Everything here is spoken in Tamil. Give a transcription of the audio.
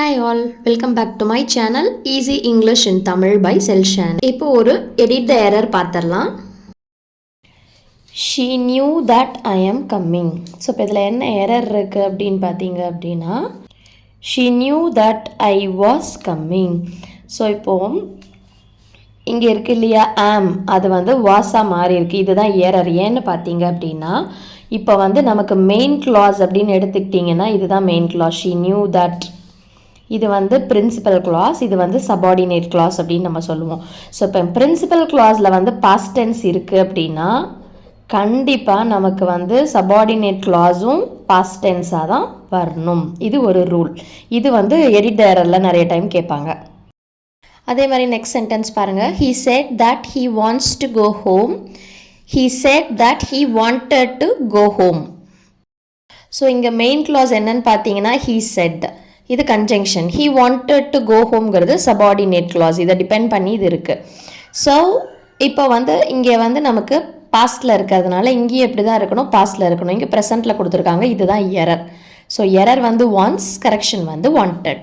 Hi all, welcome back to my channel Easy English in Tamil by Selshan. இப்போ ஒரு edit the error பார்த்தரலாம். She knew that I am coming. So இப்போ இதில் என்ன error இருக்கு அப்படின்னு பார்த்தீங்க அப்படின்னா She knew that I was coming. So இப்போ இங்கே இருக்கு இல்லையா am அது வந்து வாஸா மாறி இருக்கு. இதுதான் error. ஏன்னு பார்த்தீங்க அப்படின்னா இப்போ வந்து நமக்கு main clause அப்படின்னு எடுத்துக்கிட்டிங்கன்னா இதுதான் main clause. She knew that இது வந்து பிரின்சிபல் கிளாஸ், இது வந்து சபார்டினேட் கிளாஸ் அப்படின்னு நம்ம சொல்லுவோம். ஸோ இப்போ பிரின்சிபல் கிளாஸில் வந்து பாஸ்ட் டென்ஸ் இருக்குது அப்படின்னா கண்டிப்பாக நமக்கு வந்து சபார்டினேட் கிளாஸும் பாஸ்ட் டென்ஸாக தான் வரணும். இது ஒரு ரூல். இது வந்து எடிட் எரரில் நிறைய டைம் கேட்பாங்க. அதே மாதிரி நெக்ஸ்ட் சென்டென்ஸ் பாருங்கள். He said that he wants to go home. He said that he wanted to go home. So இங்கே மெயின் கிளாஸ் என்னன்னு பார்த்தீங்கன்னா he said. இது conjunction. he wanted to go homeங்கிறது சபார்டினேட் கிளாஸ். இதை டிபெண்ட் பண்ணி இது இருக்குது. ஸோ இப்போ வந்து இங்கே வந்து நமக்கு பாஸ்டில் இருக்கிறதுனால இங்கேயும் எப்படி தான் இருக்கணும், பாஸ்டில் இருக்கணும். இங்கே ப்ரெசண்ட்டில் கொடுத்துருக்காங்க. இதுதான் எரர். ஸோ எரர் வந்து ஒன்ஸ், கரெக்ஷன் வந்து வாண்டட்.